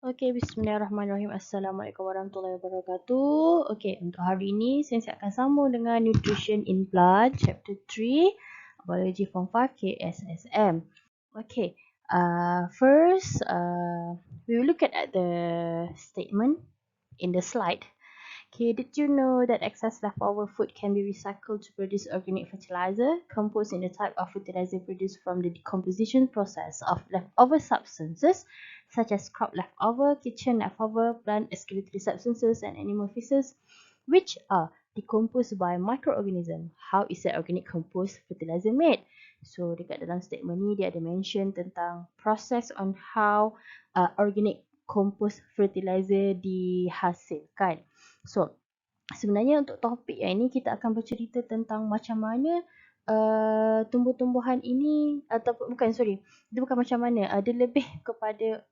Okey, bismillahirrahmanirrahim. Assalamualaikum warahmatullahi wabarakatuh. Okey, untuk hari ini saya akan sambung dengan Nutrition in Plant Chapter 3 Biology Form 5 KSSM. Okey, first we will look at the statement in the slide. Okay, did you know that excess leftover food can be recycled to produce organic fertilizer? Compost in the type of fertilizer produced from the decomposition process of leftover substances such as crop leftover, kitchen leftover, plant excretory substances and animal feces, which are decomposed by microorganisms. How is that organic compost fertilizer made? So dekat dalam statement ni dia ada mention tentang process on how organic compost fertilizer dihasilkan. So, sebenarnya untuk topik yang ini kita akan bercerita tentang macam mana tumbuh-tumbuhan ini dia bukan macam mana, dia lebih kepada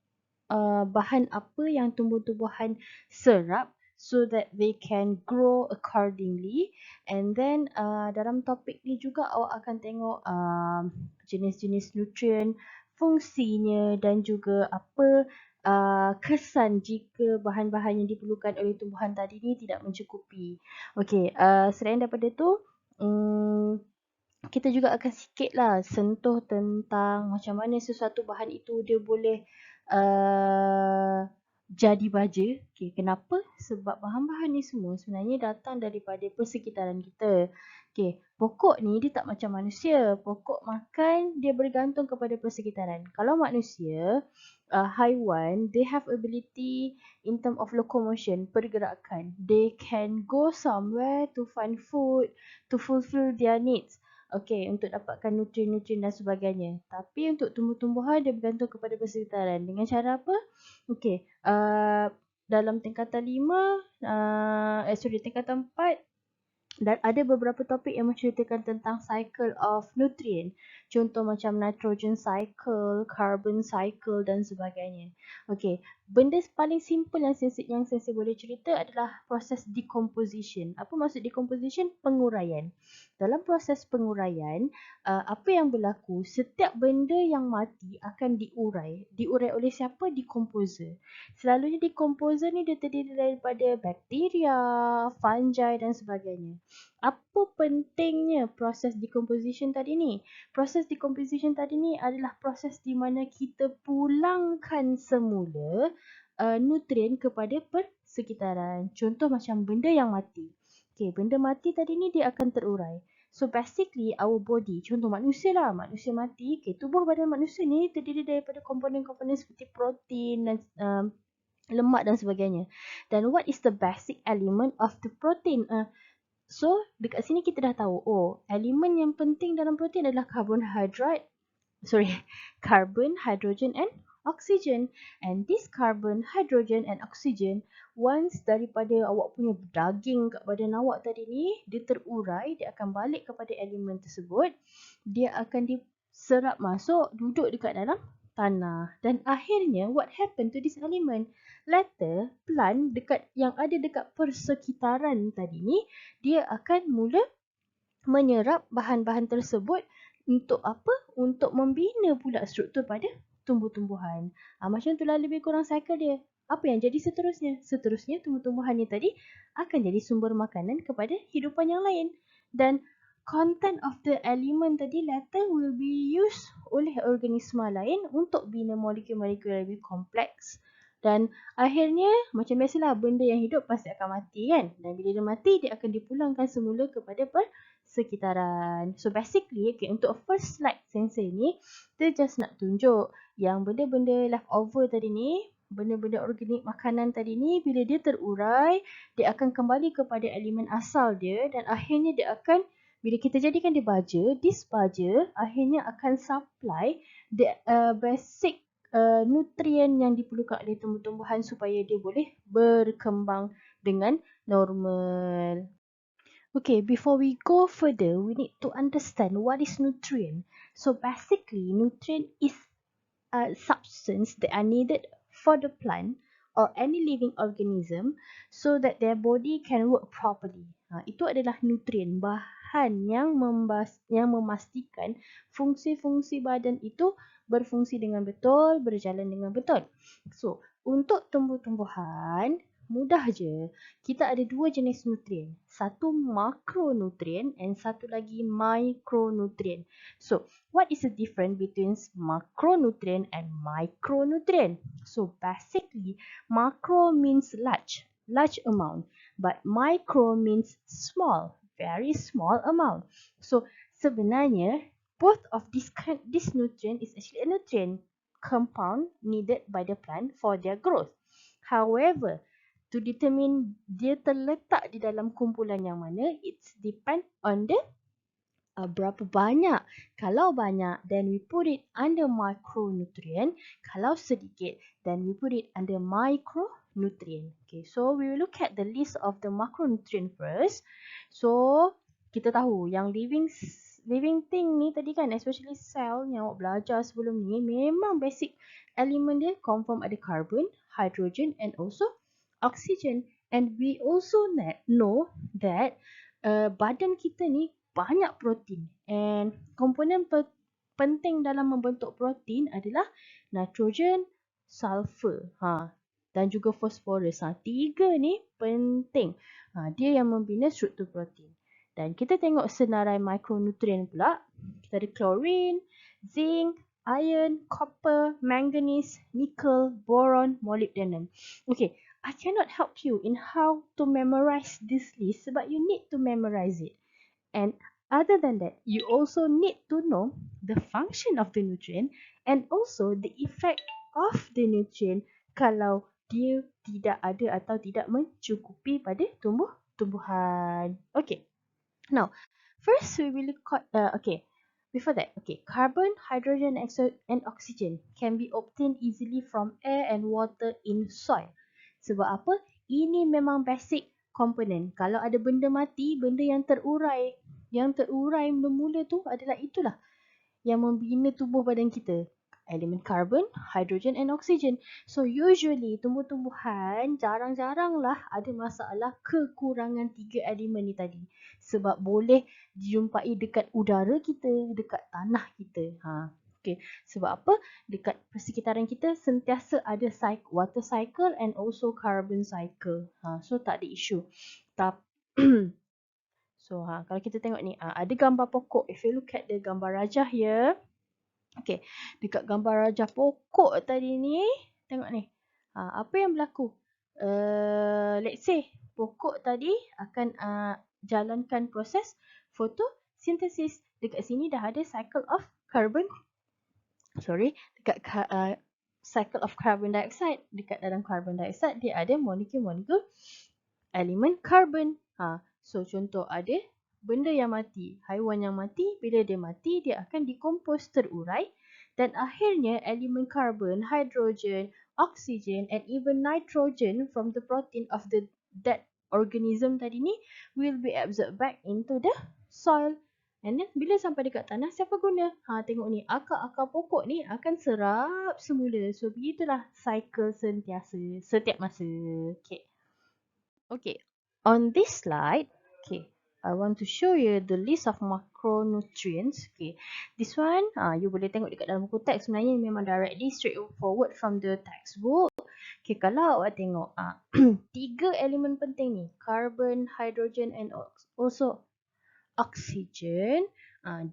bahan apa yang tumbuh-tumbuhan serap so that they can grow accordingly. And then dalam topik ni juga awak akan tengok jenis-jenis nutrien, fungsinya dan juga apa kesan jika bahan-bahan yang diperlukan oleh tumbuhan tadi ni tidak mencukupi. Okey, selain daripada tu, kita juga akan sikitlah sentuh tentang macam mana sesuatu bahan itu dia boleh jadi baja. Okay, kenapa? Sebab bahan-bahan ni semua sebenarnya datang daripada persekitaran kita. Okay, pokok ni dia tak macam manusia. Pokok makan, dia bergantung kepada persekitaran. Kalau manusia, haiwan, they have ability in term of locomotion, pergerakan. They can go somewhere to find food, to fulfill their needs. Okey, untuk dapatkan nutrien-nutrien dan sebagainya. Tapi untuk tumbuh-tumbuhan dia bergantung kepada persekitaran. Dengan cara apa? Okey, dalam tingkatan 5, tingkatan 4, dan ada beberapa topik yang menceritakan tentang cycle of nutrient. Contoh macam nitrogen cycle, carbon cycle dan sebagainya. Okey, benda paling simple yang saya boleh cerita adalah proses decomposition. Apa maksud decomposition? Penguraian. Dalam proses penguraian, apa yang berlaku? Setiap benda yang mati akan diurai. Diurai oleh siapa? Decomposer. Selalunya decomposer ni dia terdiri daripada bakteria, fungi dan sebagainya. Apa pentingnya proses decomposition tadi ni? Proses decomposition tadi ni adalah proses di mana kita pulangkan semula nutrien kepada persekitaran. Contoh macam benda yang mati. Okay, benda mati tadi ni dia akan terurai. So basically our body, contoh manusia lah, manusia mati. Okay, tubuh badan manusia ni terdiri daripada komponen-komponen seperti protein dan lemak dan sebagainya. Dan what is the basic element of the protein? So, dekat sini kita dah tahu, elemen yang penting dalam protein adalah carbon, hydrogen and oxygen. And this carbon, hydrogen and oxygen, once daripada awak punya daging kat badan awak tadi ni, dia terurai, dia akan balik kepada elemen tersebut. Dia akan diserap masuk, duduk dekat dalam tanah. Dan akhirnya, what happened to this element? Later, plant yang ada dekat persekitaran tadi ni, dia akan mula menyerap bahan-bahan tersebut untuk apa? Untuk membina pula struktur pada tumbuh-tumbuhan. Macam itulah lebih kurang cycle dia. Apa yang jadi seterusnya? Seterusnya tumbuh-tumbuhan ni tadi akan jadi sumber makanan kepada hidupan yang lain. Dan content of the element tadi later will be used oleh organisma lain untuk bina molekul-molekul yang lebih kompleks. Dan akhirnya macam biasalah benda yang hidup pasti akan mati kan. Dan bila dia mati dia akan dipulangkan semula kepada persekitaran. So basically untuk first slide sensei ni dia just nak tunjuk yang benda-benda leftover tadi ni, benda-benda organik makanan tadi ni bila dia terurai dia akan kembali kepada elemen asal dia dan akhirnya dia akan bila kita jadikan dia baja, this baja akhirnya akan supply the basic nutrien yang diperlukan oleh tumbuh-tumbuhan supaya dia boleh berkembang dengan normal. Okay, before we go further, we need to understand what is nutrient. So basically, nutrient is a substance that are needed for the plant or any living organism so that their body can work properly. Itu adalah nutrien, bahan yang memastikan fungsi-fungsi badan itu berfungsi dengan betul, berjalan dengan betul. So, untuk tumbuh-tumbuhan, mudah je. Kita ada dua jenis nutrien. Satu makronutrien and satu lagi mikronutrien. So, what is the difference between macronutrient and micronutrient? So, basically, macro means large amount. But micro means small, very small amount. So, sebenarnya, both of this nutrient is actually a nutrient compound needed by the plant for their growth. However, to determine dia terletak di dalam kumpulan yang mana, it's depend on the berapa banyak. Kalau banyak, then we put it under micronutrient. Kalau sedikit, then we put it under micronutrient. Okay, so we will look at the list of the macronutrient first. So, kita tahu yang living thing ni tadi kan, especially cell yang awak belajar sebelum ni, memang basic element dia confirm ada carbon, hydrogen and also oxygen. And we also know that badan kita ni banyak protein. And komponen penting dalam membentuk protein adalah nitrogen, sulfur, dan juga phosphorus. Tiga ni penting. Dia yang membina struktur protein. Dan kita tengok senarai mikronutrien pula. Kita ada chlorine, zinc, iron, copper, manganese, nickel, boron, molybdenum. Okay, I cannot help you in how to memorize this list sebab you need to memorize it. And other than that, you also need to know the function of the nutrient and also the effect of the nutrient kalau dia tidak ada atau tidak mencukupi pada tumbuhan. Okay. Now, first we will look at, before that, carbon, hydrogen and oxygen can be obtained easily from air and water in soil. Sebab apa? Ini memang basic component. Kalau ada benda mati, benda yang terurai mula-mula tu itulah yang membina tubuh badan kita. Elemen carbon, hydrogen and oxygen. So usually tumbuh-tumbuhan jarang-jaranglah ada masalah kekurangan tiga elemen ni tadi. Sebab boleh dijumpai dekat udara kita, dekat tanah kita. Okay. Sebab apa? Dekat persekitaran kita sentiasa ada water cycle and also carbon cycle. So tak ada isu. So kalau kita tengok ni, ada gambar pokok. If you look at the gambar rajah here. Okay, dekat gambar rajah pokok tadi ni, tengok ni. Apa yang berlaku? Let's say, pokok tadi akan jalankan proses photosynthesis. Dekat sini dah ada cycle of carbon. Dekat cycle of carbon dioxide. Dekat dalam carbon dioxide, dia ada molekul-molekul elemen carbon. So, contoh ada benda yang mati, haiwan yang mati, bila dia mati, dia akan decompose, terurai dan akhirnya elemen carbon, hydrogen, oxygen and even nitrogen from the protein of the dead organism tadi ni will be absorbed back into the soil. And then bila sampai dekat tanah, siapa guna? Tengok ni, akar-akar pokok ni akan serap semula. So, begitulah cycle sentiasa setiap masa. Okay, on this slide, I want to show you the list of macronutrients. This one, you boleh tengok dekat dalam buku teks. Sebenarnya memang directly straight forward from the textbook. Kalau awak tengok, tiga elemen penting ni, carbon, hydrogen and also oxygen.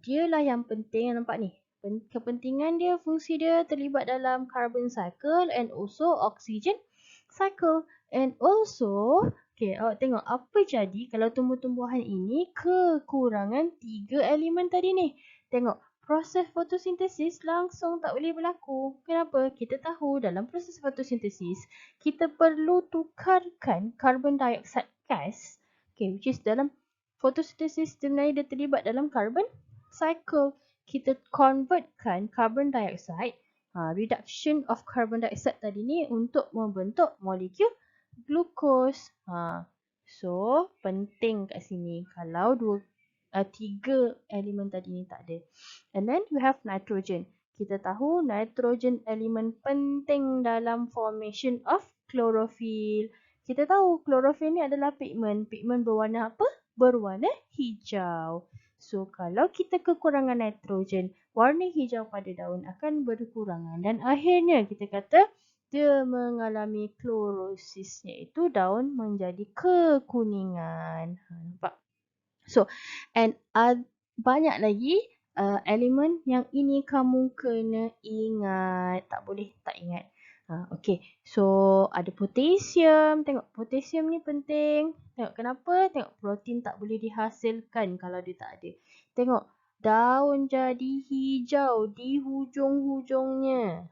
Dialah yang penting, nampak ni. Kepentingan dia, fungsi dia terlibat dalam carbon cycle and also oxygen cycle. And also, awak tengok apa jadi kalau tumbuh-tumbuhan ini kekurangan tiga elemen tadi ni. Tengok, proses fotosintesis langsung tak boleh berlaku. Kenapa? Kita tahu dalam proses fotosintesis, kita perlu tukarkan carbon dioxide gas, which is dalam fotosintesis sebenarnya dia terlibat dalam carbon cycle. Kita convertkan carbon dioxide, reduction of carbon dioxide tadi ni untuk membentuk molekul glukos. So, penting kat sini kalau tiga elemen tadi ni tak ada. And then we have nitrogen. Kita tahu nitrogen elemen penting dalam formation of chlorophyll. Kita tahu chlorophyll ni adalah pigment. Pigment berwarna apa? Berwarna hijau. So, kalau kita kekurangan nitrogen, warna hijau pada daun akan berkurangan. Dan akhirnya kita kata dia mengalami klorosis, iaitu daun menjadi kekuningan. Nampak? So, and banyak lagi elemen yang ini kamu kena ingat. Tak boleh tak ingat. Okay, so ada potasium. Tengok potasium ni penting. Tengok kenapa? Tengok protein tak boleh dihasilkan kalau dia tak ada. Tengok daun jadi hijau di hujung-hujungnya.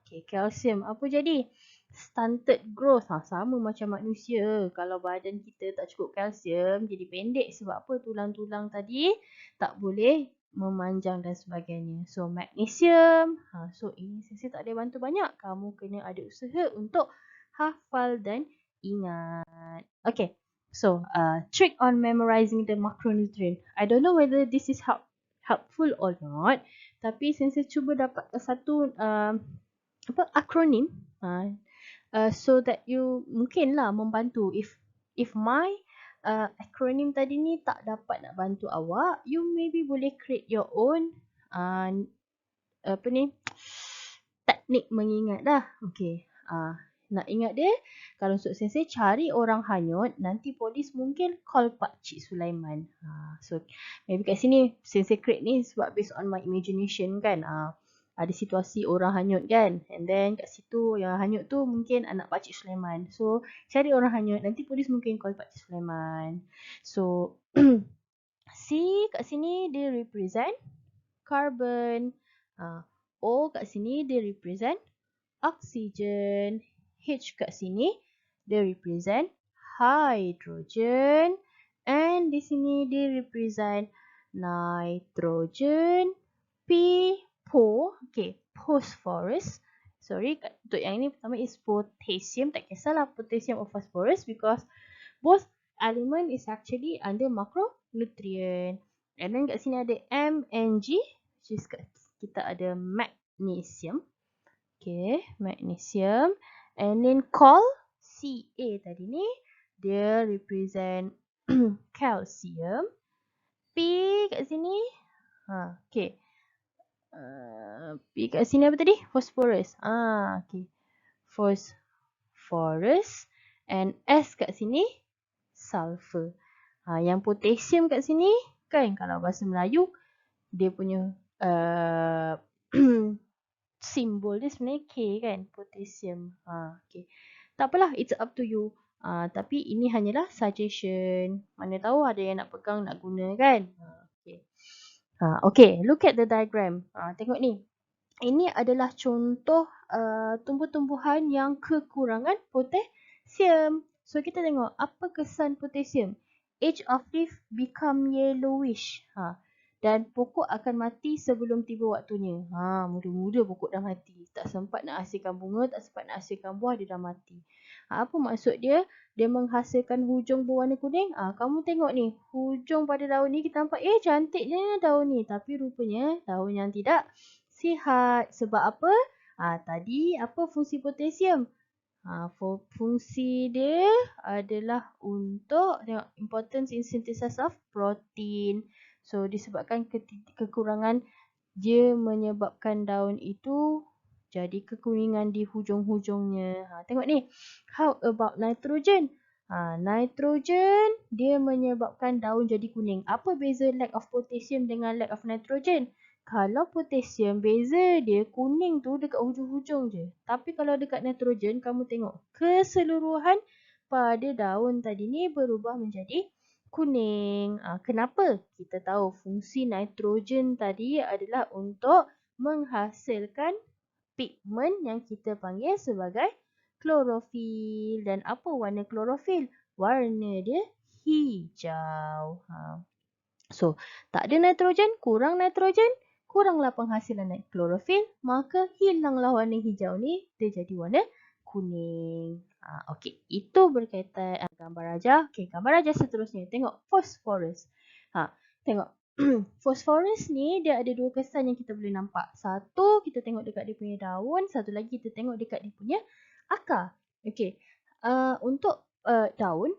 Okay, kalsium. Apa jadi? Stunted growth. Sama macam manusia. Kalau badan kita tak cukup kalsium, jadi pendek. Sebab apa? Tulang-tulang tadi tak boleh memanjang dan sebagainya. So, magnesium. So, ini saya tak boleh bantu banyak. Kamu kena ada usaha untuk hafal dan ingat. Okay. So, trick on memorizing the macronutrient. I don't know whether this is helpful or not. Tapi saya cuba dapat satu akronim. So that you mungkinlah membantu. If my acronym tadi ni tak dapat nak bantu awak, you maybe boleh create your own teknik mengingat dah. Okay. Nak ingat dia, kalau untuk saya cari orang hanyut, nanti polis mungkin call Pak Cik Sulaiman. So maybe kat sini saya create ni sebab based on my imagination kan. Ada situasi orang hanyut kan, and then kat situ yang hanyut tu mungkin anak Pak Cik Sulaiman. So cari orang hanyut, nanti polis mungkin call Pak Cik Sulaiman. So C kat sini dia represent carbon. O kat sini dia represent oxygen. H kat sini dia represent hydrogen. And di sini dia represent nitrogen. P, okay, phosphorus. Sorry, untuk yang ini pertama is potassium. Tak kisahlah potassium or phosphorus because both element is actually under macronutrient. And then kat sini ada M and G, which is kita ada magnesium. Okay, magnesium. And then Ca tadi ni, dia represent calcium. P kat sini, okay. P kat sini apa tadi? Phosphorus. Okay. Phosphorus. And S kat sini, sulfur. Yang potassium kat sini, kan kalau bahasa Melayu, dia punya simbol dia sebenarnya K kan, potassium. Okay. Tak apalah, it's up to you. Tapi ini hanyalah suggestion. Mana tahu ada yang nak pegang, nak guna kan. Okay. Okay, look at the diagram. Tengok ni. Ini adalah contoh tumbuh-tumbuhan yang kekurangan potasium. So kita tengok apa kesan potasium. Age of leaf become yellowish. Dan pokok akan mati sebelum tiba waktunya. Muda-muda pokok dah mati. Tak sempat nak hasilkan bunga, tak sempat nak hasilkan buah, dia dah mati. Apa maksud dia? Dia menghasilkan hujung berwarna kuning. Kamu tengok ni, hujung pada daun ni kita nampak, cantiknya daun ni. Tapi rupanya daun yang tidak sihat. Sebab apa? Tadi apa fungsi potasium? Fungsi dia adalah untuk tengok, importance in synthesis of protein. So disebabkan kekurangan, dia menyebabkan daun itu jadi kekuningan di hujung-hujungnya. Tengok ni. How about nitrogen? Nitrogen dia menyebabkan daun jadi kuning. Apa beza lack of potassium dengan lack of nitrogen? Kalau potassium, beza dia kuning tu dekat hujung-hujung je. Tapi kalau dekat nitrogen, kamu tengok keseluruhan pada daun tadi ni berubah menjadi kuning. Kenapa? Kita tahu fungsi nitrogen tadi adalah untuk menghasilkan pigmen yang kita panggil sebagai klorofil. Dan apa warna klorofil? Warna dia hijau. So, tak ada nitrogen, kuranglah penghasilan klorofil, maka hilanglah warna hijau ni, dia jadi warna kuning. Okey, itu berkaitan gambar raja. Okey, gambar raja seterusnya. Tengok phosphorus. Tengok. Phosphorus ni dia ada dua kesan yang kita boleh nampak. Satu, kita tengok dekat dia punya daun. Satu lagi kita tengok dekat dia punya akar. Okey. Untuk daun,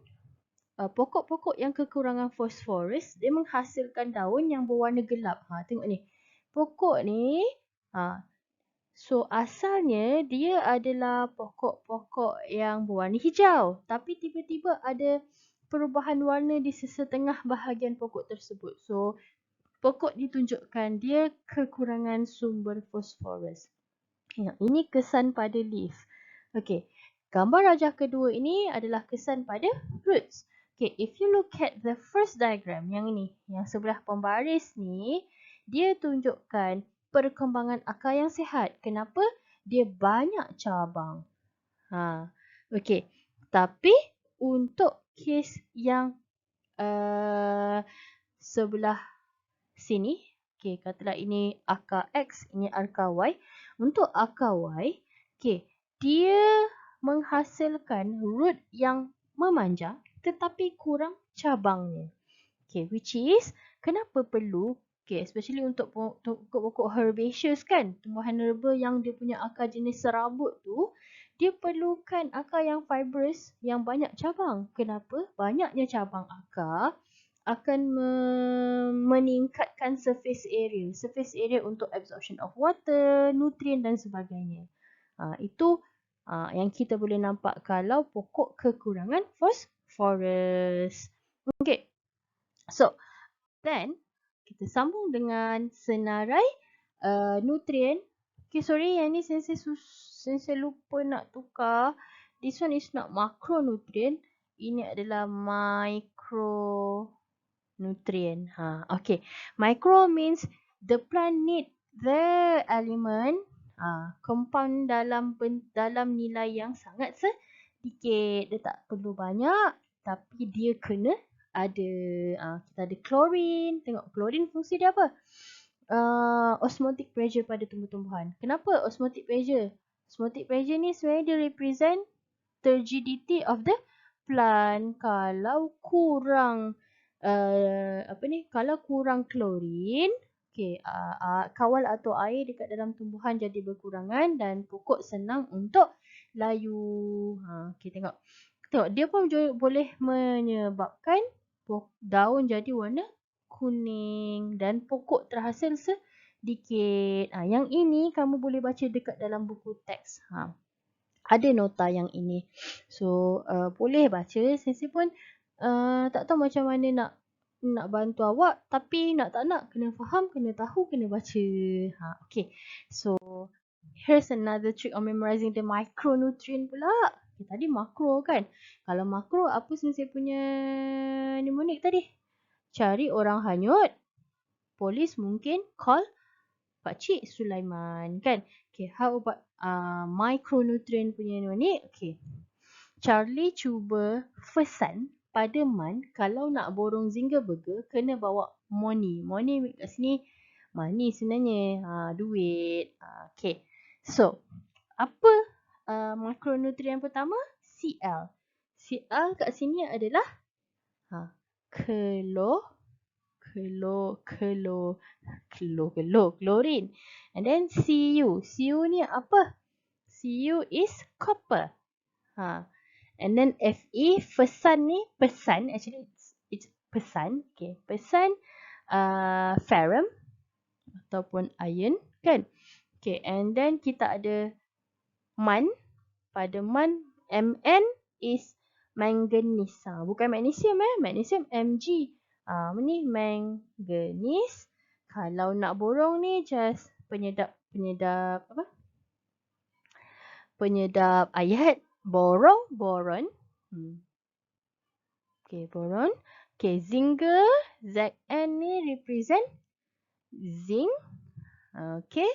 pokok-pokok yang kekurangan fosforus, dia menghasilkan daun yang berwarna gelap. Tengok ni. Pokok ni, So asalnya dia adalah pokok-pokok yang berwarna hijau, tapi tiba-tiba ada perubahan warna di sesetengah bahagian pokok tersebut. So pokok ditunjukkan dia kekurangan sumber fosforus. Yang ini kesan pada leaf. Okey. Gambar rajah kedua ini adalah kesan pada roots. Okay, if you look at the first diagram, yang ini, yang sebelah pembaris ni, dia tunjukkan perkembangan akar yang sihat. Kenapa? Dia banyak cabang. Okay. Tapi untuk kes yang sebelah sini, okay, katalah ini akar X, ini akar Y. Untuk akar Y, okay, dia menghasilkan root yang memanjang tetapi kurang cabangnya. Okay, which is kenapa perlu, okay, especially untuk pokok-pokok herbaceous kan, tumbuhan herba yang dia punya akar jenis serabut tu, dia perlukan akar yang fibrous, yang banyak cabang. Kenapa? Banyaknya cabang akar akan meningkatkan surface area. Surface area untuk absorption of water, nutrien dan sebagainya. Itu yang kita boleh nampak kalau pokok kekurangan fosforus. Okay. So, then kita sambung dengan senarai nutrien. Okay, sorry, yang ni sensei lupa nak tukar. This one is not macronutrient. Ini adalah micronutrient. Okay. Micro means the plant need the element compound dalam nilai yang sangat sedikit. Dia tak perlu banyak, tapi dia kena ada. Kita ada klorin. Tengok klorin fungsi dia apa? Osmotic pressure pada tumbuh-tumbuhan. Kenapa osmotic pressure? Osmotic pressure ni sebenarnya dia represent turgidity of the plant. Kalau kurang kalau kurang klorin, okay, kawal atau air dekat dalam tumbuhan jadi berkurangan dan pokok senang untuk layu. Okay, tengok dia pun boleh menyebabkan daun jadi warna kuning dan pokok terhasil sedikit. Yang ini kamu boleh baca dekat dalam buku teks. Ada nota yang ini. So, boleh baca. Sensei pun tak tahu macam mana nak bantu awak. Tapi nak tak nak, kena faham, kena tahu, kena baca. Okay. So, here's another trick on memorizing the micronutrient pula. Okay, tadi makro kan. Kalau makro, apa sensei punya mnemonic tadi? Cari orang hanyut. Polis mungkin call Pakcik Sulaiman kan. Okay, how about micronutrient punya ni? Okay. Charlie cuba pesan pada Man kalau nak borong Zinger Burger kena bawa money. Money kat sini money sebenarnya. Duit. Okay. So, apa makronutrien pertama? Cl. Cl kat sini adalah klorin. And then Cu. Cu ni apa? Cu is copper. And then Fe, pesan ni, actually it's pesan. Okay, pesan ferrum ataupun iron kan. Okay, and then kita ada Man. Pada Man, Mn is manganese. Bukan magnesium magnesium Mg. Ni manganese. Kalau nak borong ni just penyedap apa? Penyedap ayat boron. Okay, boron. Okay, Zinger, Zn ni represent zinc. Okay.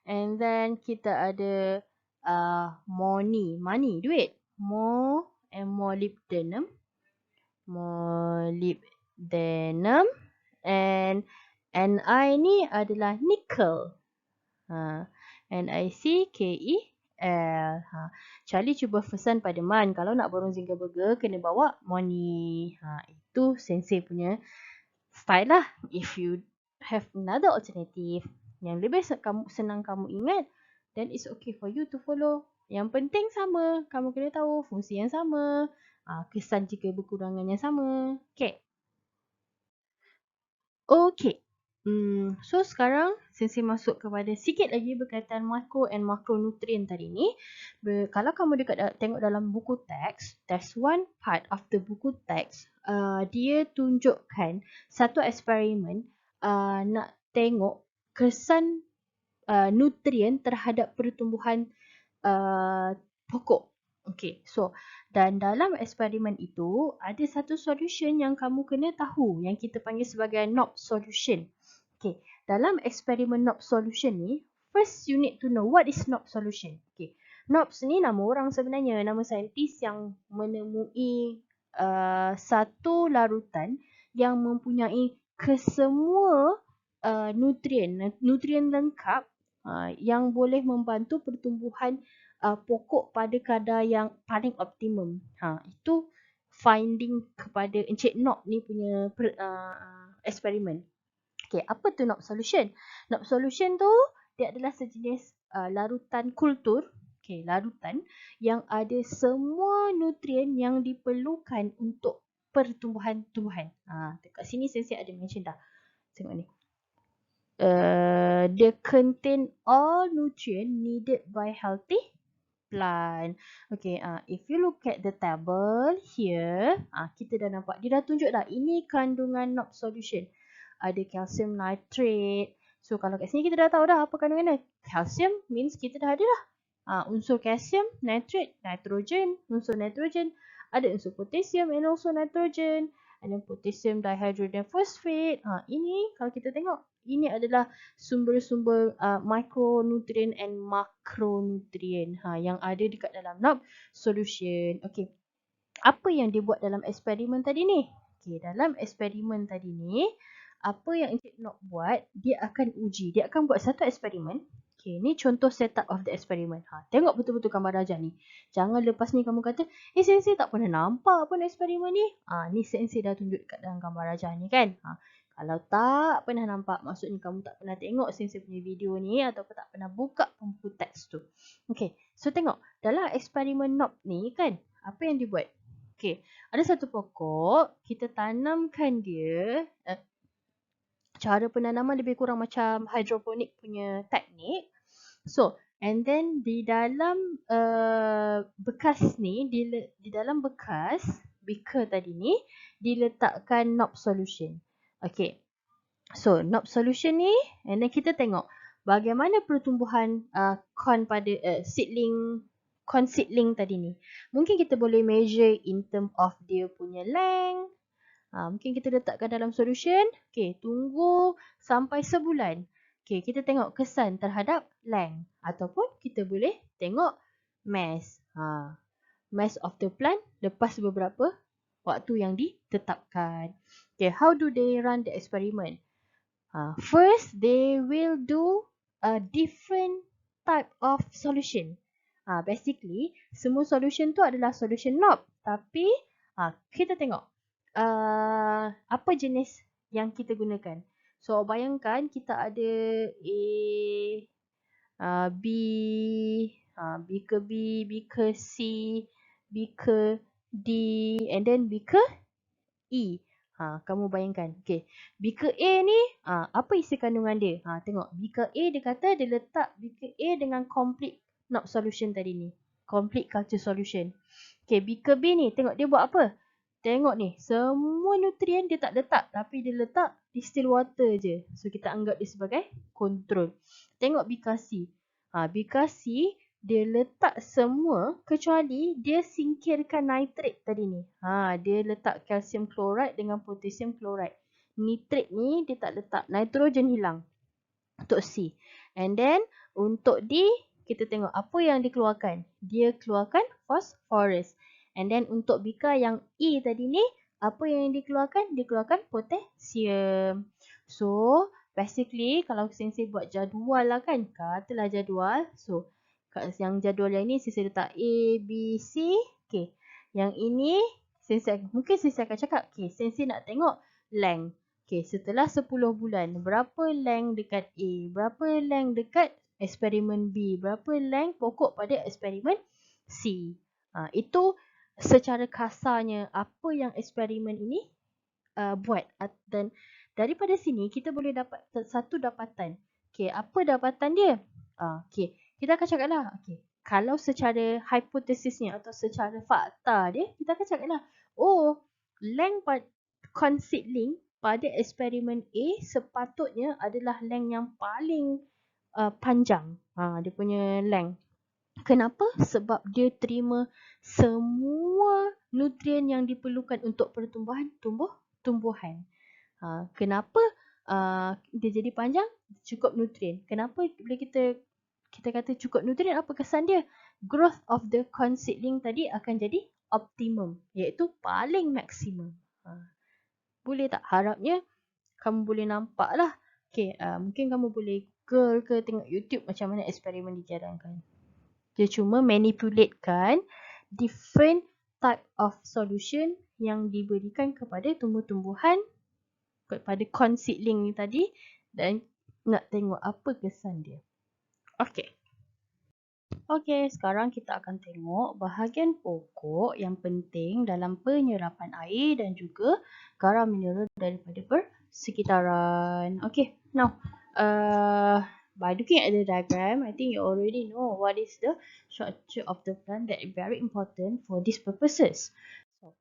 And then kita ada money, duit. Molybdenum. And Ni ni adalah nickel. NiCkel. Charlie cuba pesan pada Man kalau nak borong Zinger Burger kena bawa money. Itu sensei punya style lah. If you have another alternative yang lebih senang kamu ingat, then it's okay for you to follow. Yang penting sama. Kamu kena tahu fungsi yang sama. Kesan jika berkurangan yang sama. Okay. Okay. So sekarang Sensei masuk kepada sikit lagi berkaitan makro and makronutrien tadi ni. Kalau kamu tengok dalam buku teks, there's one part of the buku teks, dia tunjukkan satu eksperimen nak tengok kesan nutrien terhadap pertumbuhan pokok. Okay, so dan dalam eksperimen itu ada satu solution yang kamu kena tahu yang kita panggil sebagai NOP solution. Okay, dalam eksperimen NOP solution ni, first you need to know what is NOP solution. Okay, NOPs ni nama orang sebenarnya, nama saintis yang menemui satu larutan yang mempunyai kesemua nutrien lengkap yang boleh membantu pertumbuhan pokok pada kadar yang paling optimum. Itu finding kepada Encik Nok ni punya eksperimen. Okay, apa tu NOP solution? NOP solution tu dia adalah sejenis larutan kultur, larutan yang ada semua nutrien yang diperlukan untuk pertumbuhan tumbuhan. Dekat sini Sensei ada mention dah. Tengok ni. They contain all nutrient needed by healthy plant. Okay, if you look at the table here, kita dah nampak, dia dah tunjuk dah ini kandungan NOP solution. Ada calcium nitrate. So kalau kat sini kita dah tahu dah apa kandungan dia. Calcium means kita dah ada dah. Unsur calcium, nitrate, nitrogen, unsur nitrogen, ada unsur potassium and also nitrogen, and then potassium dihydrogen phosphate. Ini kalau kita tengok, ini adalah sumber-sumber micronutrient and macronutrient yang ada dekat dalam NOP solution. Okay, apa yang dia buat dalam eksperimen tadi ni? Okay, dalam eksperimen tadi ni, apa yang Encik Nok buat, dia akan uji. Dia akan buat satu eksperimen. Okay, ni contoh setup of the experiment. Tengok betul-betul gambar rajah ni. Jangan lepas ni kamu kata, Sensei tak pernah nampak pun eksperimen ni. Ni Sensei dah tunjuk kat dalam gambar rajah ni kan. Kalau tak pernah nampak, maksudnya kamu tak pernah tengok Sensei punya video ni atau tak pernah buka buku teks tu. Okay, so tengok. Dalam eksperimen NOP ni kan, apa yang dia buat? Okay, ada satu pokok, kita tanamkan dia. Cara penanaman lebih kurang macam hidroponik punya teknik. So, and then di dalam bekas ni, di dalam bekas beaker tadi ni, diletakkan NOP solution. Okay. So, NOP solution ni, and then kita tengok bagaimana pertumbuhan corn seedling tadi ni. Mungkin kita boleh measure in term of dia punya length. Mungkin kita letakkan dalam solution. Okay, tunggu sampai sebulan. Okay, kita tengok kesan terhadap length. Ataupun kita boleh tengok mass. Mass of the plant lepas beberapa waktu yang ditetapkan. Okay, how do they run the experiment? First, they will do a different type of solution. Basically, semua solution tu adalah solution NOP. Tapi, kita tengok apa jenis yang kita gunakan. So, bayangkan kita ada B, beaker B, beaker C, beaker D, and then beaker E. Kamu bayangkan. Okay. Beaker A ni, apa isi kandungan dia? Tengok. Beaker A dia kata dia letak beaker A dengan complete NOP solution tadi ni. Complete culture solution. Okay. Beaker B ni, tengok dia buat apa? Tengok ni. Semua nutrien dia tak letak. Tapi dia letak distilled water je. So, kita anggap dia sebagai control. Tengok beaker C. Beaker C, dia letak semua kecuali dia singkirkan nitrate tadi ni. Dia letak calcium chloride dengan potassium chloride. Nitrate ni dia tak letak. Nitrogen hilang. Untuk C. And then untuk D, kita tengok apa yang dikeluarkan. Dia keluarkan phosphorus. And then untuk beaker yang E tadi ni, apa yang dikeluarkan? Dia keluarkan potassium. So, basically kalau Sensei buat jadual lah kan. Katalah jadual. So, yang jadual yang ni Sensei letak A, B, C. Okay. Yang ini mungkin Sensei akan cakap, okay, Sensei nak tengok length. Okay, setelah 10 bulan, berapa length dekat A, berapa length dekat eksperimen B, berapa length pokok pada eksperimen C. Itu secara kasarnya apa yang eksperimen ini buat. Dan daripada sini kita boleh dapat satu dapatan. Okay, apa dapatan dia? Okay, kita akan cakap lah. Okay, kalau secara hipotesisnya atau secara fakta dia, kita akan cakap lah. Oh, length conceit link pada eksperimen A sepatutnya adalah length yang paling panjang. Dia punya length. Kenapa? Sebab dia terima semua nutrien yang diperlukan untuk pertumbuhan tumbuhan. Kenapa dia jadi panjang? Cukup nutrien. Kenapa bila kita kata cukup nutrien, apa kesan dia? Growth of the concealing tadi akan jadi optimum, iaitu paling maksimum. Boleh tak? Harapnya kamu boleh nampak lah. Okay, mungkin kamu boleh Google ke tengok YouTube macam mana eksperimen dijalankan. Dia cuma manipulatekan different type of solution yang diberikan kepada tumbuh-tumbuhan pada concealing ni tadi dan nak tengok apa kesan dia. Okey. Okey, sekarang kita akan tengok bahagian pokok yang penting dalam penyerapan air dan juga garam mineral daripada persekitaran. Okey, now by looking at the diagram, I think you already know what is the structure of the plant that is very important for these purposes. So,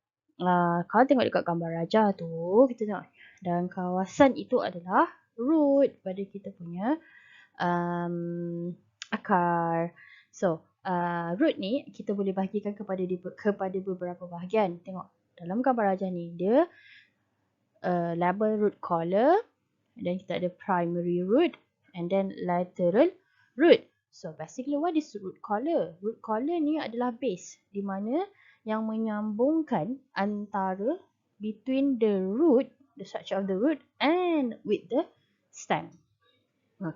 kalau tengok dekat gambar rajah tu, kita tengok dan kawasan itu adalah root pada kita punya akar. So, root ni kita boleh bahagikan kepada beberapa bahagian. Tengok dalam gambar rajah ni, dia label root collar, dan kita ada primary root and then lateral root. So, basically what is root collar? Root collar ni adalah base di mana yang menyambungkan antara between the root, the structure of the root and with the stem.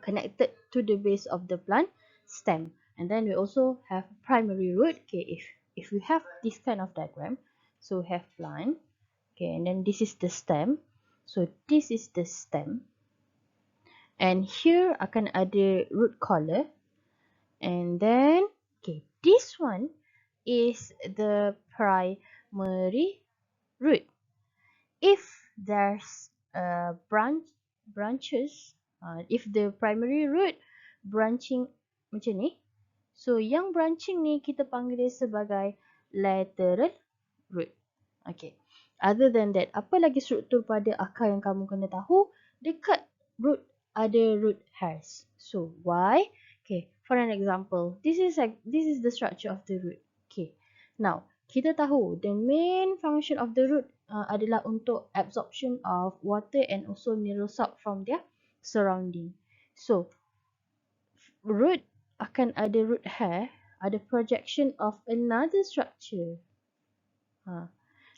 Connected to the base of the plant stem. And then we also have primary root. Okay, if we have this kind of diagram, so we have plant. Okay, and then this is the stem. So this is the stem. And here akan ada root collar. And then, okay, this one is the primary root. If there's branches, if the primary root branching macam ni, so yang branching ni kita panggil dia sebagai lateral root. Okay. Other than that, apa lagi struktur pada akar yang kamu kena tahu? Dekat root ada root hairs. So why? Okay. For an example, this is the structure of the root. Okay. Now kita tahu the main function of the root adalah untuk absorption of water and also mineral salt from their surrounding. So, root akan ada root hair, ada projection of another structure.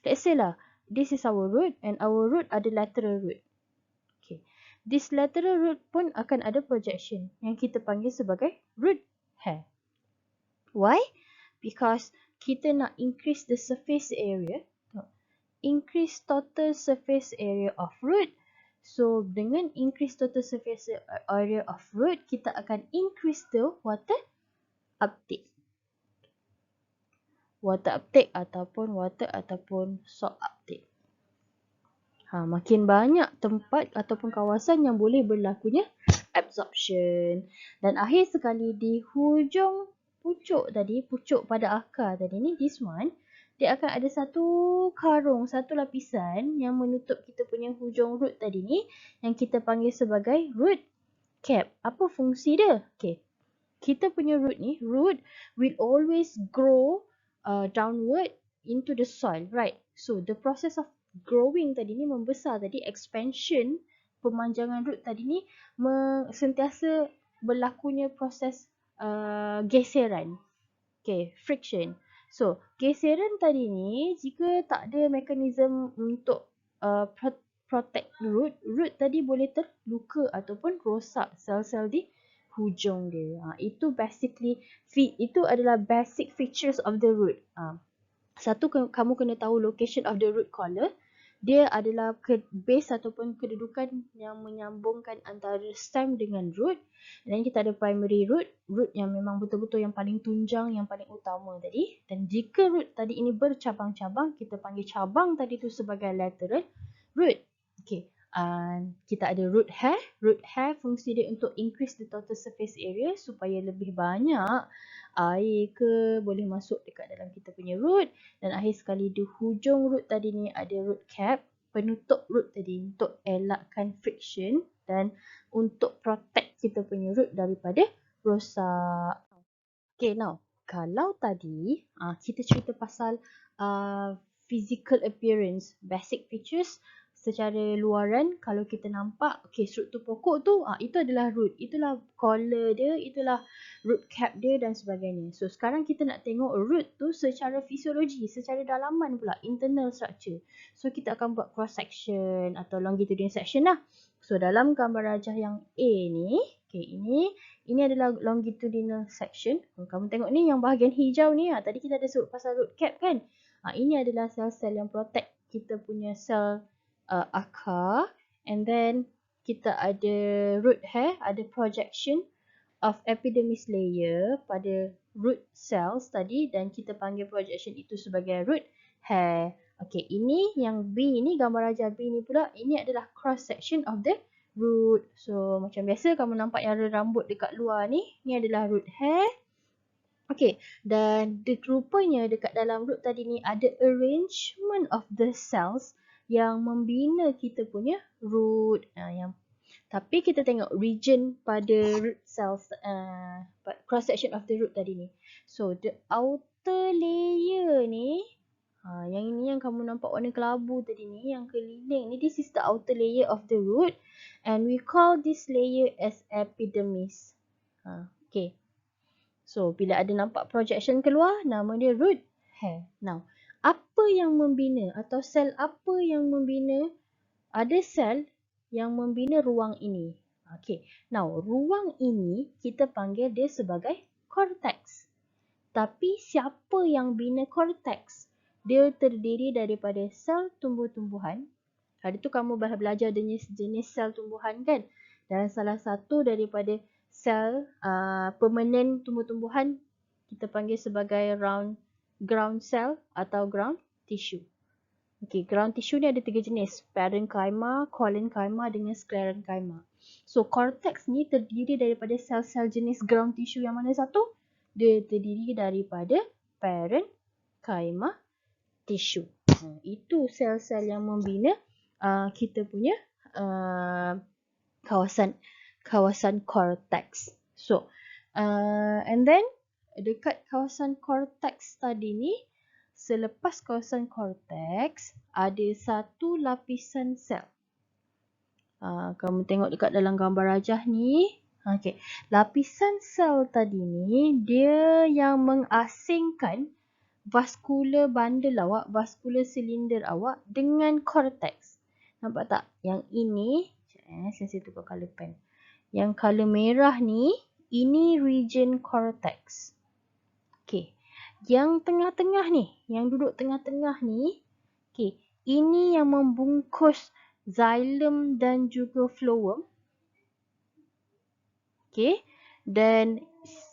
Let's say lah, this is our root and our root ada lateral root. Okay. This lateral root pun akan ada projection yang kita panggil sebagai root hair. Why? Because kita nak increase the surface area, increase total surface area of root. So, dengan increase total surface area of root, kita akan increase the water uptake. Water uptake ataupun salt uptake. Makin banyak tempat ataupun kawasan yang boleh berlakunya absorption. Dan akhir sekali di hujung pucuk pada akar tadi ni, this one, dia akan ada satu karung, satu lapisan yang menutup kita punya hujung root tadi ni yang kita panggil sebagai root cap. Apa fungsi dia? Okay. Kita punya root ni, root will always grow downward into the soil, right? So, the process of growing tadi ni, membesar tadi, expansion, pemanjangan root tadi ni, sentiasa berlakunya proses geseran. Okay, friction. So, geseran tadi ni, jika tak ada mekanisme untuk protect root, root tadi boleh terluka ataupun rosak sel-sel di hujung dia. Itu basically, itu adalah basic features of the root. Satu, kamu kena tahu location of the root collar. Dia adalah base ataupun kedudukan yang menyambungkan antara stem dengan root. Dan kita ada primary root, root yang memang betul-betul yang paling tunjang, yang paling utama tadi. Dan jika root tadi ini bercabang-cabang, kita panggil cabang tadi tu sebagai lateral root. Okay. Kita ada root hair. Root hair fungsi dia untuk increase the total surface area supaya lebih banyak air ke boleh masuk dekat dalam kita punya root. Dan akhir sekali di hujung root tadi ni ada root cap, penutup root tadi untuk elakkan friction dan untuk protect kita punya root daripada rosak. Okay, now kalau tadi kita cerita pasal physical appearance, basic features secara luaran, kalau kita nampak, okay, struktur pokok tu, itu adalah root, itulah collar dia, itulah root cap dia dan sebagainya. So sekarang kita nak tengok root tu secara fisiologi, secara dalaman pula, internal structure. So kita akan buat cross section atau longitudinal section lah. So dalam gambar rajah yang A ni, okay, ini adalah longitudinal section. Kamu tengok ni yang bahagian hijau ni, tadi kita ada sebut pasal root cap kan. Ini adalah sel-sel yang protect kita punya sel akar. And then kita ada root hair, ada projection of epidermis layer pada root cells tadi dan kita panggil projection itu sebagai root hair. Okay, ini yang B ni, gambar rajah B ni pula, ini adalah cross section of the root. So macam biasa kamu nampak yang ada rambut dekat luar ni adalah root hair. Okay, dan rupanya dekat dalam root tadi ni ada arrangement of the cells yang membina kita punya root. Tapi kita tengok region pada root cells, cross section of the root tadi ni. So the outer layer ni, yang ini yang kamu nampak warna kelabu tadi ni, yang keliling ni, this is the outer layer of the root and we call this layer as epidermis. Okay. So bila ada nampak projection keluar, nama dia root hair. Now, apa yang membina atau sel apa yang membina? Ada sel yang membina ruang ini. Okay. Now, ruang ini kita panggil dia sebagai cortex. Tapi siapa yang bina cortex? Dia terdiri daripada sel tumbuh-tumbuhan. Hari tu kamu belajar jenis sel tumbuhan kan? Dan salah satu daripada sel permanent tumbuh-tumbuhan kita panggil sebagai ground cell atau ground tissue. Okay, ground tissue ni ada 3 jenis, parenchyma, collenchyma dengan sclerenchyma. So cortex ni terdiri daripada sel-sel jenis ground tissue yang mana satu? Dia terdiri daripada parenchyma tissue. Itu sel-sel yang membina kita punya kawasan cortex. So, and then dekat kawasan cortex tadi ni, selepas kawasan cortex ada satu lapisan sel. Kamu tengok dekat dalam gambar rajah ni. Okay. Lapisan sel tadi ni, dia yang mengasingkan vascular bundle awak, vascular cylinder awak dengan cortex. Nampak tak? Yang ini, saya tukar colour pen. Yang colour merah ni, ini region cortex. Okay. Yang tengah-tengah ni, yang duduk tengah-tengah ni, okay, ini yang membungkus xylem dan juga phloem. Okay. Dan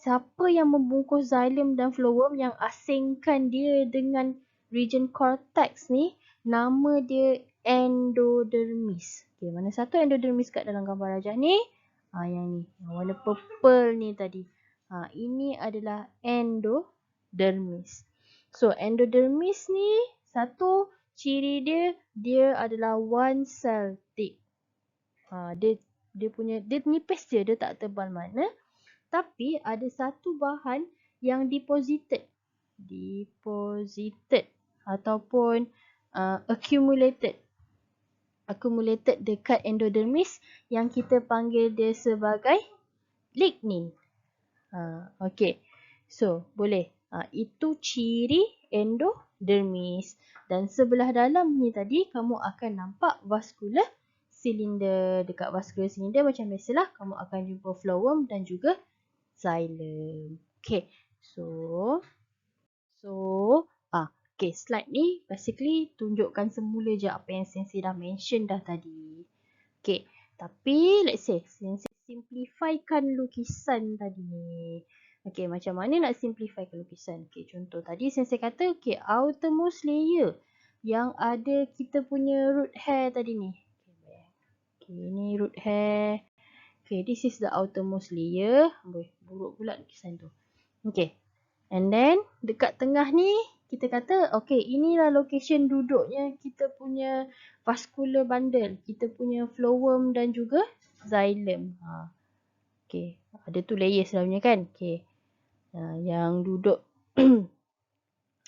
siapa yang membungkus xylem dan phloem yang asingkan dia dengan region cortex ni, nama dia endodermis. Okay, mana satu endodermis kat dalam gambar rajah ni? Yang ni, yang warna purple ni tadi. Ini adalah endodermis. So endodermis ni, satu ciri dia adalah one cell thick. Dia nipis je, dia tak tebal mana. Tapi ada satu bahan yang deposited ataupun accumulated dekat endodermis yang kita panggil dia sebagai lignin. Okay. So, boleh. Itu ciri endodermis. Dan sebelah dalam ni tadi, kamu akan nampak vascular cylinder. Dekat vascular cylinder macam biasalah, kamu akan jumpa phloem dan juga xylem. Okay. Okay, slide ni basically tunjukkan semula je apa yang Sensei dah mention dah tadi. Okay, tapi let's say Sensei simplifykan lukisan tadi ni. Okay, macam mana nak simplifykan lukisan? Okay, contoh tadi Sensei kata, okay, outermost layer yang ada kita punya root hair tadi ni. Okay, Okay, ini root hair. Okay, this is the outermost layer. Buruk pula lukisan tu. Okay. And then dekat tengah ni kita kata okay, inilah location duduknya kita punya vascular bundle, kita punya phloem dan juga xylem. Okay, ada tu layer sebenarnya kan. Okay. Yang duduk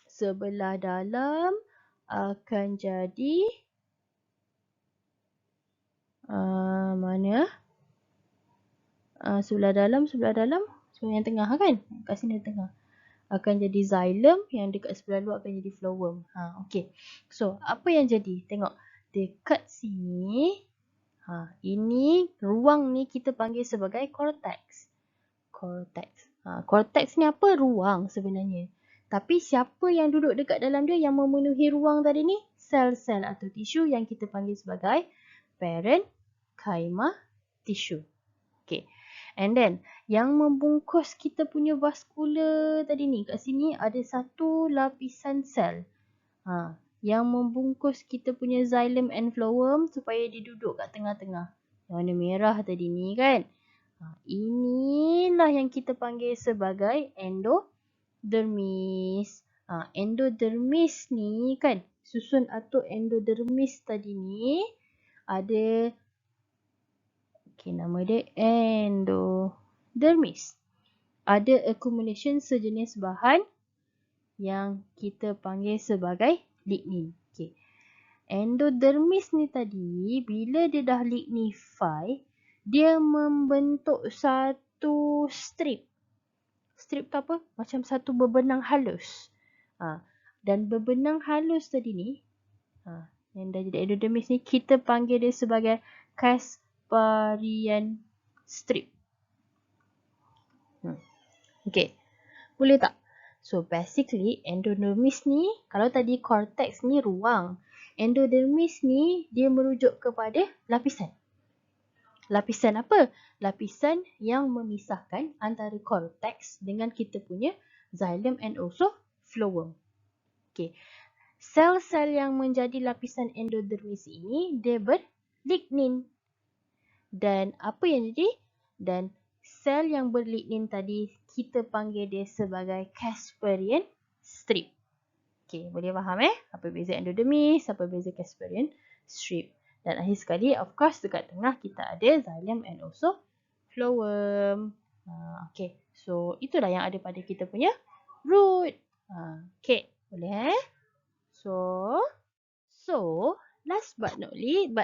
sebelah dalam akan jadi mana? Sebelah dalam sebelah yang tengah kan? Kat sini tengah. Akan jadi xylem, yang dekat sebelah luar akan jadi phloem. Okay. So, apa yang jadi? Tengok. Dekat sini, ini ruang ni kita panggil sebagai cortex. Cortex ni apa? Ruang sebenarnya. Tapi siapa yang duduk dekat dalam dia yang memenuhi ruang tadi ni? Sel-sel atau tisu yang kita panggil sebagai parenchyma tissue. Okay. And then, yang membungkus kita punya vascular tadi ni, kat sini ada satu lapisan sel. Yang membungkus kita punya xylem and phloem supaya dia duduk kat tengah-tengah. Yang warna merah tadi ni kan. Inilah yang kita panggil sebagai endodermis. Endodermis ni kan, susun atuk endodermis tadi ni ada, okay, nama dia endodermis. Ada accumulation sejenis bahan yang kita panggil sebagai lignin. Okay. Endodermis ni tadi, bila dia dah lignify, dia membentuk satu strip. Strip tu apa? Macam satu bebenang halus. Dan bebenang halus tadi ni, yang dah jadi endodermis ni, kita panggil dia sebagai Casparian strip. Okay. Boleh tak? So basically endodermis ni, kalau tadi cortex ni ruang, endodermis ni dia merujuk kepada lapisan. Lapisan apa? Lapisan yang memisahkan antara cortex dengan kita punya xylem and also phloem. Okay. Sel-sel yang menjadi lapisan endodermis ini dia berlignin. Dan apa yang jadi? Dan sel yang berlignin tadi kita panggil dia sebagai Casparian strip. Okay, boleh faham apa beza endodermis, apa beza Casparian strip. Dan akhir sekali, of course dekat tengah kita ada xylem and also phloem. Okay, so itulah yang ada pada kita punya root. Okay, boleh So last but not least,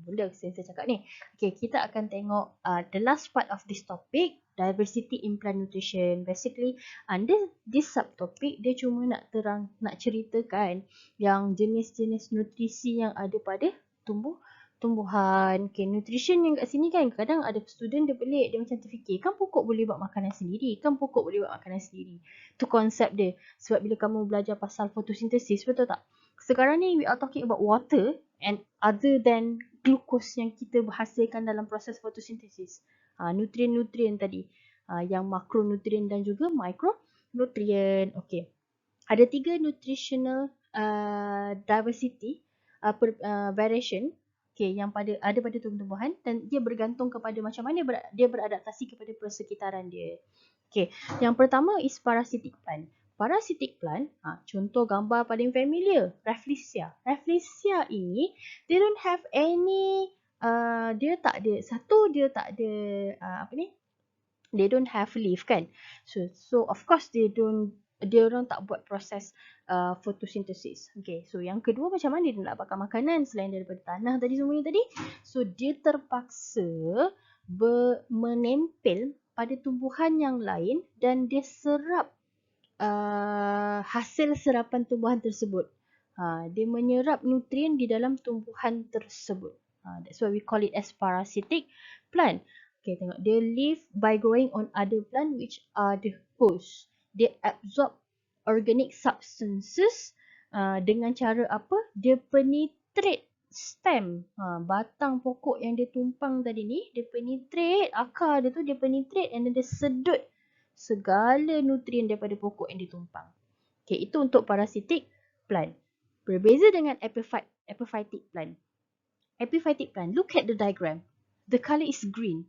Benda saya cakap ni. Okay, kita akan tengok the last part of this topic, diversity in plant nutrition. Basically, under this subtopic, dia cuma nak ceritakan yang jenis-jenis nutrisi yang ada pada tumbuhan. Okay, nutrition yang kat sini kan, kadang ada student dia pelik, dia macam terfikir, kan pokok boleh buat makanan sendiri, tu konsep dia. Sebab bila kamu belajar pasal fotosintesis, betul tak? Sekarang ni we are talking about water and other than glucose yang kita hasilkan dalam proses fotosintesis. Nutrien-nutrien tadi. Yang makronutrien dan juga micronutrien. Okay. Ada 3 nutritional diversity variation, okay, yang ada pada tumbuh-tumbuhan, dan dia bergantung kepada macam mana dia beradaptasi kepada persekitaran dia. Okay. Yang pertama is parasitic plant. Parasitic plant, contoh gambar paling familiar, Rafflesia. Rafflesia ini, they don't have any, dia tak ada, they don't have leaf kan. So of course dia orang tak buat proses photosynthesis. Okay, so yang kedua, macam mana dia nak dapatkan makanan selain daripada tanah tadi semuanya tadi? So dia terpaksa menempel pada tumbuhan yang lain dan dia serap hasil serapan tumbuhan tersebut. Dia menyerap nutrien di dalam tumbuhan tersebut. That's why we call it as parasitic plant. Okay, tengok. They live by growing on other plant which are the host. They absorb organic substances dengan cara apa? Dia penetrate stem. Batang pokok yang dia tumpang tadi ni, dia penetrate, akar dia tu dia penetrate and then dia sedut segala nutrien daripada pokok yang ditumpang. Okay, itu untuk parasitic plant. Berbeza dengan epiphytic plant. epiphytic plant, look at the diagram. The color is green.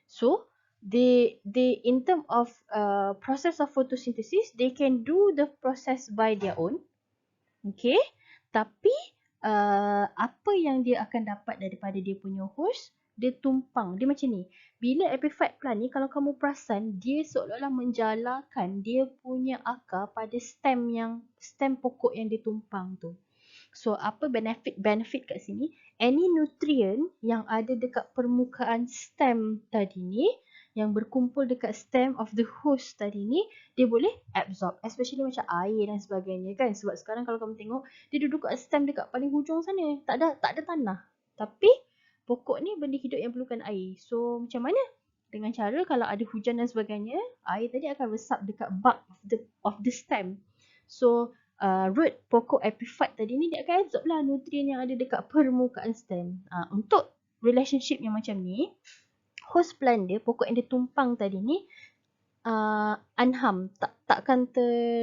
So they in terms of process of photosynthesis, they can do the process by their own. Okay. Tapi apa yang dia akan dapat daripada dia punya host, dia tumpang. Dia macam ni. Bila epiphyte plant ni, kalau kamu perasan, dia seolah-olah menjalarkan dia punya akar pada stem pokok yang ditumpang tu. So apa benefit kat sini? Any nutrient yang ada dekat permukaan stem tadi ni, yang berkumpul dekat stem of the host tadi ni, dia boleh absorb, especially macam air dan sebagainya kan. Sebab sekarang kalau kamu tengok, dia duduk kat stem dekat paling hujung sana, tak ada tanah. Tapi pokok ni benda hidup yang perlukan air. So macam mana? Dengan cara kalau ada hujan dan sebagainya, air tadi akan resap dekat bark of the stem. So root pokok epiphyte tadi ni, dia akan absorb lah nutrien yang ada dekat permukaan stem. Untuk relationship yang macam ni, host plant dia, pokok yang dia tumpang tadi ni, unharmed, takkan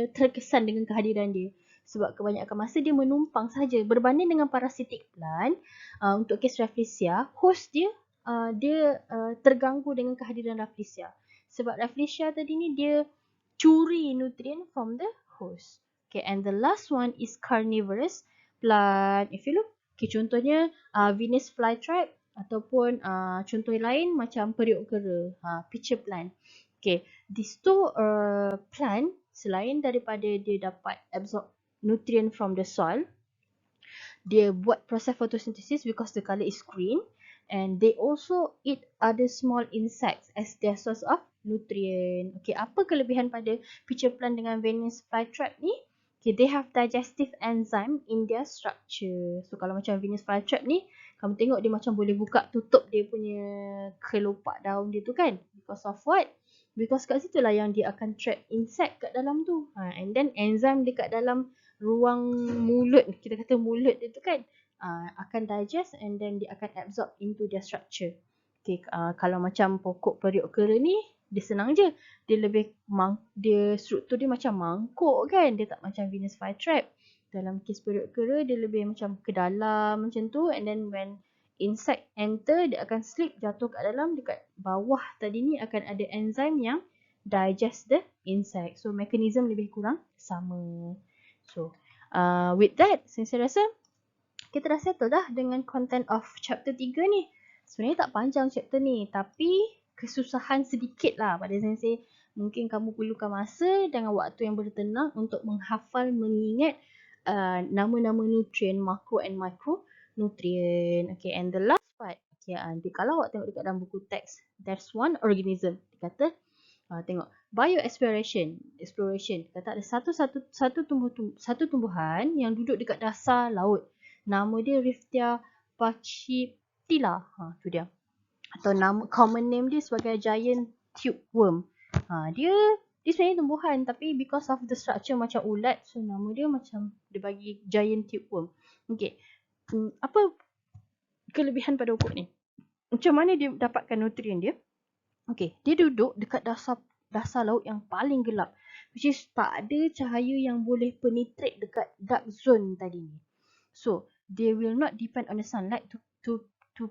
terkesan dengan kehadiran dia. Sebab kebanyakan masa dia menumpang saja. Berbanding dengan parasitic plant, untuk kes Rafflesia, host dia terganggu dengan kehadiran Rafflesia. Sebab Rafflesia tadi ni dia curi nutrien from the host. Okay, and the last one is carnivorous plant. If you look, okay, contohnya Venus flytrap ataupun contoh lain macam periuk kera, pitcher plant. Okay, these two plant, selain daripada dia dapat absorb nutrient from the soil, dia buat proses photosynthesis because the color is green, and they also eat other small insects as their source of nutrient. Okay, apa kelebihan pada pitcher plant dengan Venus flytrap ni? Okay, they have digestive enzyme in their structure. So kalau macam Venus flytrap ni, kamu tengok dia macam boleh buka tutup dia punya kelopak daun dia tu kan? Because of what? Because kat situ lah yang dia akan trap insect kat dalam tu. And then enzyme dekat dalam ruang mulut, kita kata mulut dia tu kan, akan digest and then dia akan absorb into their structure. Okay, kalau macam pokok periuk kera ni, dia senang je. Dia lebih dia struktur dia macam mangkuk kan. Dia tak macam Venus flytrap. Dalam kes periuk kera, dia lebih macam ke dalam macam tu, and then when insect enter, dia akan slip jatuh kat dalam. Dekat bawah tadi ni akan ada enzim yang digest the insect. So mechanism lebih kurang sama. So with that, saya rasa kita dah settle dah dengan content of chapter 3 ni. Sebenarnya tak panjang chapter ni, tapi kesusahan sedikit lah pada sensei. Mungkin kamu perlukan masa dengan waktu yang bertenang untuk menghafal, mengingat nama-nama nutrien, makro and micro nutrien. Okay, and the last part, okay, kalau awak tengok dekat dalam buku teks, there's one organism. Dia kata, tengok, bioexploration, kata ada satu tumbuhan yang duduk dekat dasar laut. Nama dia Riftia pachyptila. Tu dia. Atau nama common name dia sebagai giant tube worm. Dia sebenarnya tumbuhan, tapi because of the structure macam ulat, so nama dia macam dia bagi giant tube worm. Okay. Apa kelebihan pada pokok ni? Macam mana dia dapatkan nutrien dia? Okay, dia duduk dekat dasar laut yang paling gelap, which is tak ada cahaya yang boleh penetrate dekat dark zone tadi ni. So they will not depend on the sunlight to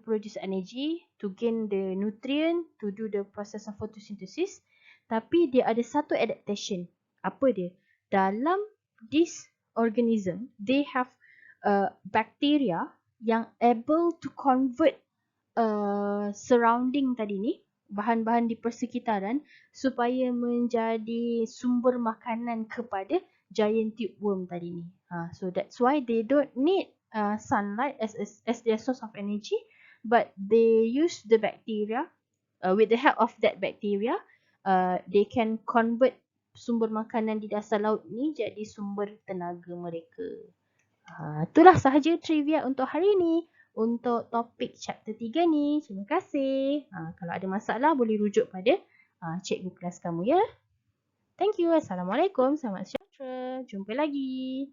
produce energy, to gain the nutrient, to do the process of photosynthesis. Tapi dia ada satu adaptation. Apa dia? Dalam this organism, they have bacteria yang able to convert surrounding tadi ni, bahan-bahan di persekitaran, supaya menjadi sumber makanan kepada giant tube worm tadi ni. So that's why they don't need sunlight as their source of energy, but they use the bacteria. With the help of that bacteria, they can convert sumber makanan di dasar laut ni jadi sumber tenaga mereka. Itulah sahaja trivia untuk hari ini. Untuk topik chapter 3 ni. Terima kasih. Kalau ada masalah boleh rujuk pada cikgu kelas kamu ya. Thank you. Assalamualaikum. Selamat sejahtera. Jumpa lagi.